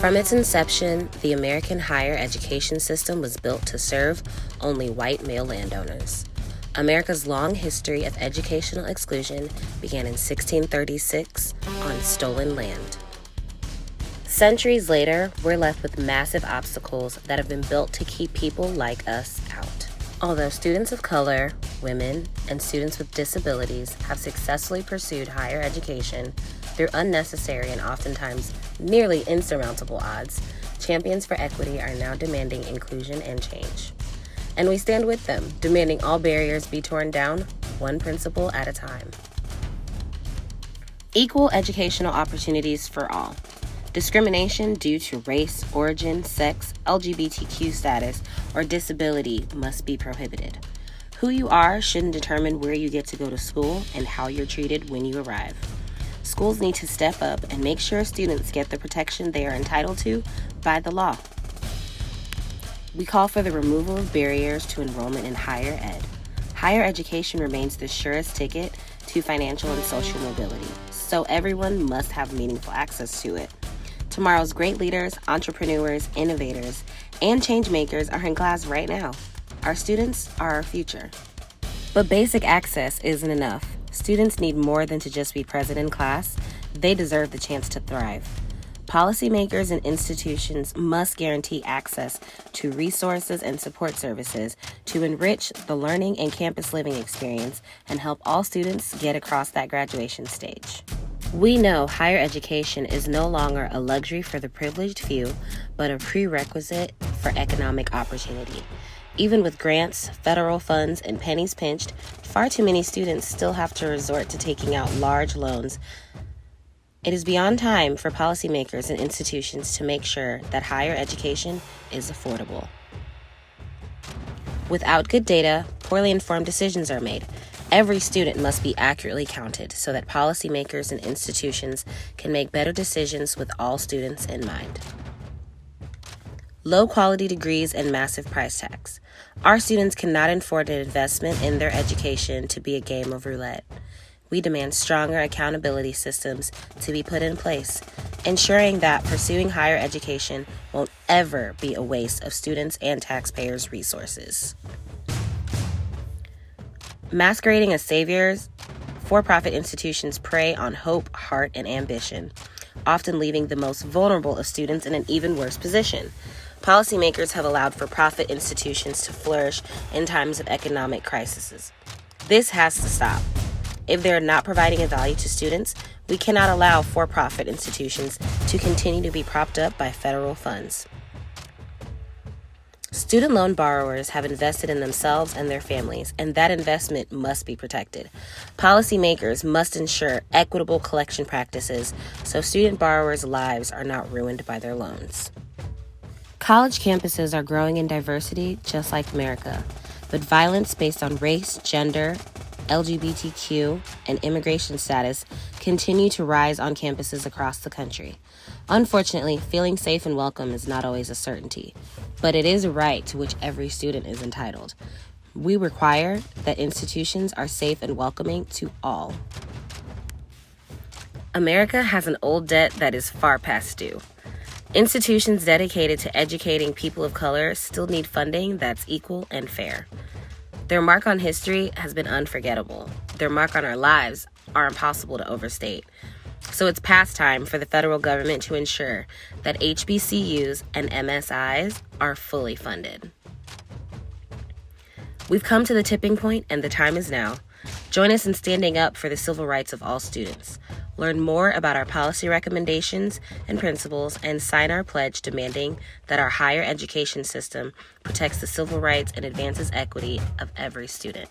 From its inception, the American higher education system was built to serve only white male landowners. America's long history of educational exclusion began in 1636 on stolen land. Centuries later, we're left with massive obstacles that have been built to keep people like us out. Although students of color, women, and students with disabilities have successfully pursued higher education through unnecessary and oftentimes nearly insurmountable odds, champions for equity are now demanding inclusion and change. And we stand with them, demanding all barriers be torn down, one principle at a time. Equal educational opportunities for all. Discrimination due to race, origin, sex, LGBTQ status, or disability must be prohibited. Who you are shouldn't determine where you get to go to school and how you're treated when you arrive. Schools need to step up and make sure students get the protection they are entitled to by the law. We call for the removal of barriers to enrollment in higher ed. Higher education remains the surest ticket to financial and social mobility, so everyone must have meaningful access to it. Tomorrow's great leaders, entrepreneurs, innovators, and change makers are in class right now. Our students are our future. But basic access isn't enough. Students need more than to just be present in class. They deserve the chance to thrive. Policymakers and institutions must guarantee access to resources and support services to enrich the learning and campus living experience and help all students get across that graduation stage. We know higher education is no longer a luxury for the privileged few, but a prerequisite for economic opportunity. Even with grants, federal funds, and pennies pinched, far too many students still have to resort to taking out large loans. It is beyond time for policymakers and institutions to make sure that higher education is affordable. Without good data, poorly informed decisions are made. Every student must be accurately counted so that policymakers and institutions can make better decisions with all students in mind. Low-quality degrees and massive price tags. Our students cannot afford an investment in their education to be a game of roulette. We demand stronger accountability systems to be put in place, ensuring that pursuing higher education won't ever be a waste of students' and taxpayers' resources. Masquerading as saviors, for-profit institutions prey on hope, heart, and ambition, often leaving the most vulnerable of students in an even worse position. Policymakers have allowed for-profit institutions to flourish in times of economic crises. This has to stop. If they are not providing a value to students, we cannot allow for-profit institutions to continue to be propped up by federal funds. Student loan borrowers have invested in themselves and their families, and that investment must be protected. Policymakers must ensure equitable collection practices so student borrowers' lives are not ruined by their loans. College campuses are growing in diversity just like America, but violence based on race, gender, LGBTQ, and immigration status continue to rise on campuses across the country. Unfortunately, feeling safe and welcome is not always a certainty, but it is a right to which every student is entitled. We require that institutions are safe and welcoming to all. America has an old debt that is far past due. Institutions dedicated to educating people of color still need funding that's equal and fair. Their mark on history has been unforgettable. Their mark on our lives are impossible to overstate. So it's past time for the federal government to ensure that HBCUs and MSIs are fully funded. We've come to the tipping point, and the time is now. Join us in standing up for the civil rights of all students. Learn more about our policy recommendations and principles and sign our pledge demanding that our higher education system protects the civil rights and advances equity of every student.